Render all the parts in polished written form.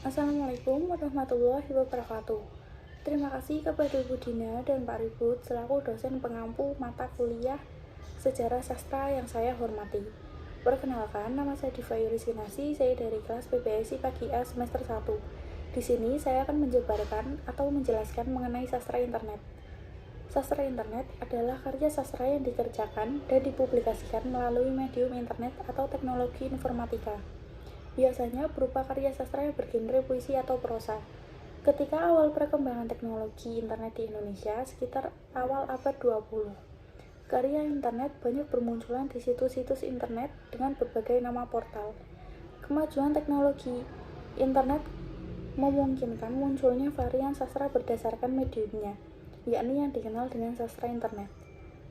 Assalamualaikum warahmatullahi wabarakatuh. Terima kasih kepada Ibu Dina dan Pak Ribut selaku dosen pengampu mata kuliah Sejarah Sastra yang saya hormati. Perkenalkan, nama saya Diva Yurisinasi, saya dari kelas PPSI Pagi A semester 1. Di sini saya akan menjabarkan atau menjelaskan mengenai sastra internet. Sastra internet adalah karya sastra yang dikerjakan dan dipublikasikan melalui medium internet atau teknologi informatika. Biasanya berupa karya sastra yang bergenre puisi atau prosa. Ketika awal perkembangan teknologi internet di Indonesia, sekitar awal abad 20, karya internet banyak bermunculan di situs-situs internet dengan berbagai nama portal. Kemajuan teknologi internet memungkinkan munculnya varian sastra berdasarkan mediumnya, yakni yang dikenal dengan sastra internet.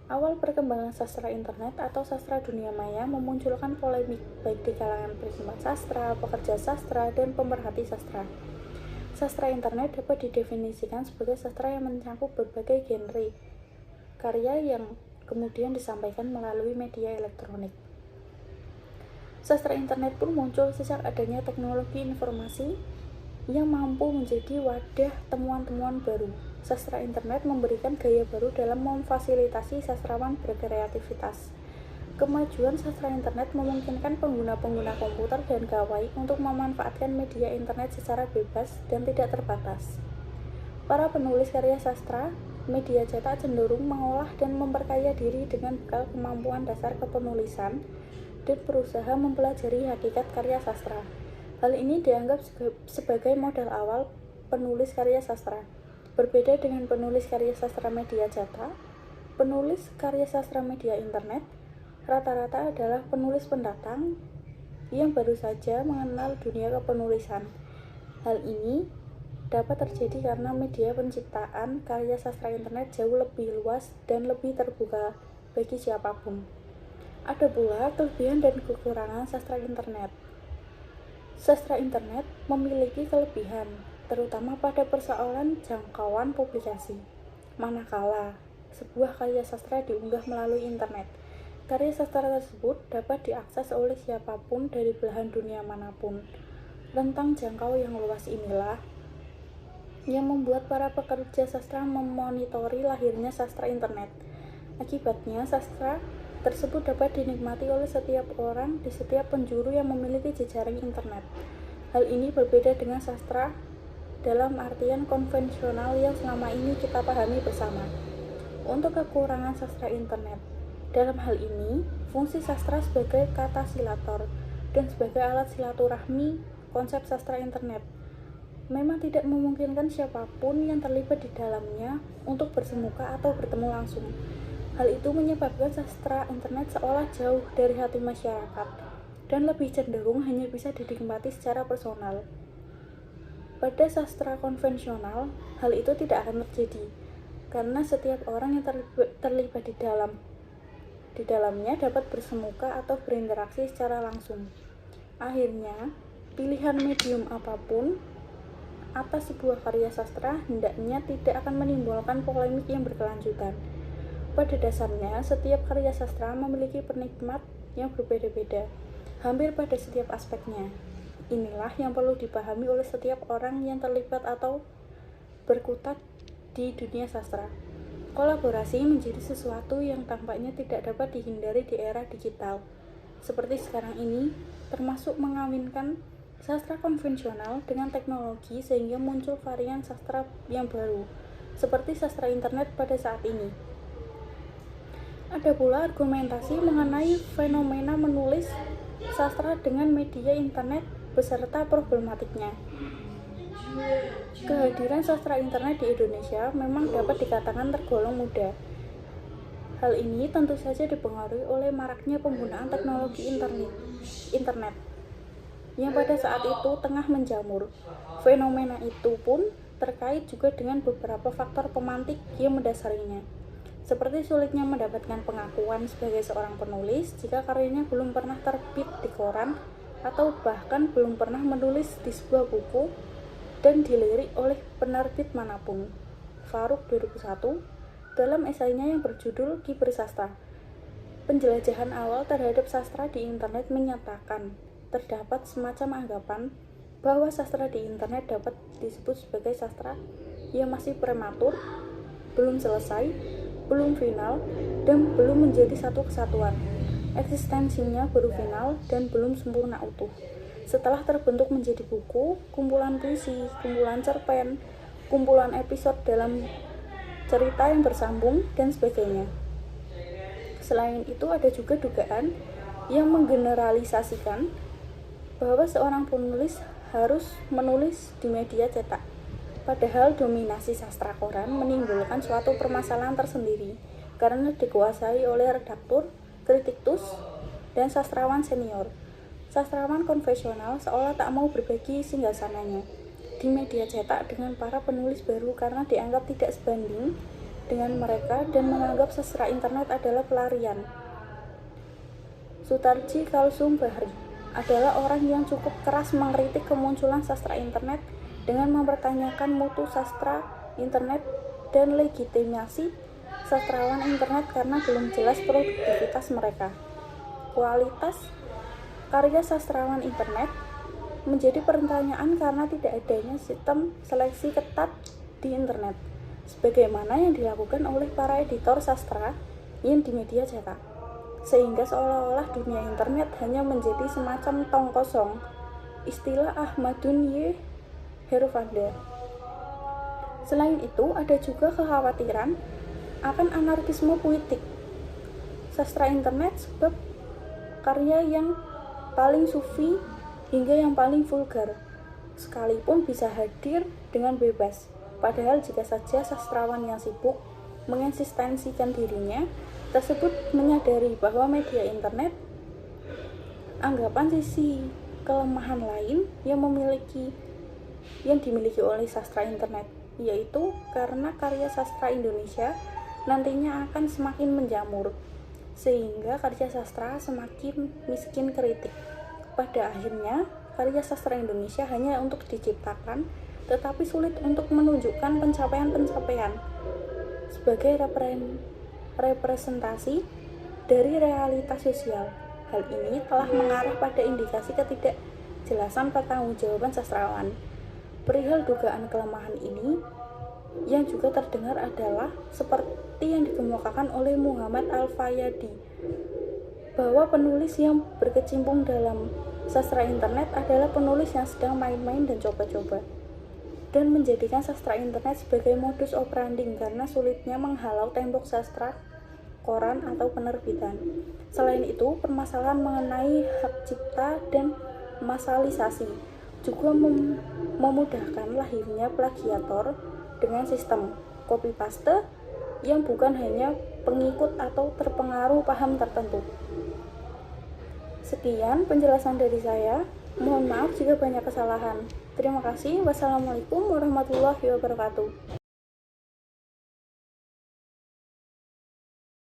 Awal perkembangan sastra internet atau sastra dunia maya memunculkan polemik baik di kalangan penikmat sastra, pekerja sastra, dan pemerhati sastra. Sastra internet dapat didefinisikan sebagai sastra yang mencakup berbagai genre karya yang kemudian disampaikan melalui media elektronik. Sastra internet pun muncul sejak adanya teknologi informasi yang mampu menjadi wadah temuan-temuan baru. Sastra internet memberikan gaya baru dalam memfasilitasi sastrawan berkreativitas. Kemajuan sastra internet memungkinkan pengguna-pengguna komputer dan gawai untuk memanfaatkan media internet secara bebas dan tidak terbatas. Para penulis karya sastra media cetak cenderung mengolah dan memperkaya diri dengan bekal kemampuan dasar kepenulisan dan berusaha mempelajari hakikat karya sastra. Hal ini dianggap sebagai modal awal penulis karya sastra. Berbeda dengan penulis karya sastra media cetak, penulis karya sastra media internet rata-rata adalah penulis pendatang yang baru saja mengenal dunia kepenulisan. Hal ini dapat terjadi karena media penciptaan karya sastra internet jauh lebih luas dan lebih terbuka bagi siapapun. Ada pula kelebihan dan kekurangan sastra internet. Sastra internet memiliki kelebihan, terutama pada persoalan jangkauan publikasi. Manakala sebuah karya sastra diunggah melalui internet, karya sastra tersebut dapat diakses oleh siapapun dari belahan dunia manapun. Rentang jangkau yang luas inilah yang membuat para pekerja sastra memonitori lahirnya sastra internet. Akibatnya, sastra tersebut dapat dinikmati oleh setiap orang di setiap penjuru yang memiliki jejaring internet. Hal ini berbeda dengan sastra dalam artian konvensional yang selama ini kita pahami bersama. Untuk kekurangan sastra internet, dalam hal ini, fungsi sastra sebagai katasilator dan sebagai alat silaturahmi, konsep sastra internet memang tidak memungkinkan siapapun yang terlibat di dalamnya untuk bersemuka atau bertemu langsung. Hal itu menyebabkan sastra internet seolah jauh dari hati masyarakat dan lebih cenderung hanya bisa dinikmati secara personal. Pada sastra konvensional, hal itu tidak akan terjadi karena setiap orang yang terlibat di dalamnya dapat bersemuka atau berinteraksi secara langsung. Akhirnya, pilihan medium apapun atas sebuah karya sastra hendaknya tidak akan menimbulkan polemik yang berkelanjutan. Pada dasarnya, setiap karya sastra memiliki penikmat yang berbeda-beda, hampir pada setiap aspeknya. Inilah yang perlu dipahami oleh setiap orang yang terlibat atau berkutat di dunia sastra. Kolaborasi menjadi sesuatu yang tampaknya tidak dapat dihindari di era digital, seperti sekarang ini, termasuk mengawinkan sastra konvensional dengan teknologi sehingga muncul varian sastra yang baru, seperti sastra internet pada saat ini. Ada pula argumentasi mengenai fenomena menulis sastra dengan media internet beserta problematiknya. Kehadiran sastra internet di Indonesia memang dapat dikatakan tergolong muda. Hal ini tentu saja dipengaruhi oleh maraknya penggunaan teknologi internet yang pada saat itu tengah menjamur. Fenomena itu pun terkait juga dengan beberapa faktor pemantik yang mendasarinya, seperti sulitnya mendapatkan pengakuan sebagai seorang penulis jika karyanya belum pernah terbit di koran atau bahkan belum pernah menulis di sebuah buku dan dilirik oleh penerbit manapun. Faruk 2001 dalam esainya yang berjudul Kibersastra, penjelajahan awal terhadap sastra di internet menyatakan terdapat semacam anggapan bahwa sastra di internet dapat disebut sebagai sastra yang masih prematur, belum selesai, belum final, dan belum menjadi satu kesatuan. Eksistensinya baru final dan belum sempurna utuh. Setelah terbentuk menjadi buku, kumpulan puisi, kumpulan cerpen, kumpulan episode dalam cerita yang bersambung, dan sebagainya. Selain itu, ada juga dugaan yang menggeneralisasikan bahwa seorang penulis harus menulis di media cetak. Padahal dominasi sastra koran menimbulkan suatu permasalahan tersendiri karena dikuasai oleh redaktur, kritikus, dan sastrawan senior. Sastrawan konvensional seolah tak mau berbagi singgasananya di media cetak dengan para penulis baru karena dianggap tidak sebanding dengan mereka dan menganggap sastra internet adalah pelarian. Sutarji Kalsum Bahri adalah orang yang cukup keras mengkritik kemunculan sastra internet dengan mempertanyakan mutu sastra internet dan legitimasi sastrawan internet karena belum jelas produktivitas mereka. Kualitas karya sastrawan internet menjadi pertanyaan karena tidak adanya sistem seleksi ketat di internet, sebagaimana yang dilakukan oleh para editor sastra yang di media cetak. Sehingga seolah-olah dunia internet hanya menjadi semacam tong kosong. Istilah Ahmadun Y. Hervanda. Selain itu, ada juga kekhawatiran akan anarkisme puitik sastra internet sebab karya yang paling sufi hingga yang paling vulgar sekalipun bisa hadir dengan bebas. Padahal jika saja sastrawan yang sibuk mengeksistensikan dirinya tersebut menyadari bahwa media internet anggapan sisi kelemahan lain yang dimiliki oleh sastra internet, yaitu karena karya sastra Indonesia nantinya akan semakin menjamur sehingga karya sastra semakin miskin kritik. Pada akhirnya karya sastra Indonesia hanya untuk diciptakan tetapi sulit untuk menunjukkan pencapaian-pencapaian sebagai representasi dari realitas sosial. Hal ini telah mengarah pada indikasi ketidakjelasan pertanggungjawaban sastrawan. Perihal dugaan kelemahan ini yang juga terdengar adalah seperti yang dikemukakan oleh Muhammad Al-Fayadi, bahwa penulis yang berkecimpung dalam sastra internet adalah penulis yang sedang main-main dan coba-coba, dan menjadikan sastra internet sebagai modus operandi karena sulitnya menghalau tembok sastra koran atau penerbitan. Selain itu, permasalahan mengenai hak cipta dan masalisasi juga memudahkan lahirnya plagiator dengan sistem copy paste yang bukan hanya pengikut atau terpengaruh paham tertentu. Sekian penjelasan dari saya. Mohon maaf jika banyak kesalahan. Terima kasih. Wassalamualaikum warahmatullahi wabarakatuh.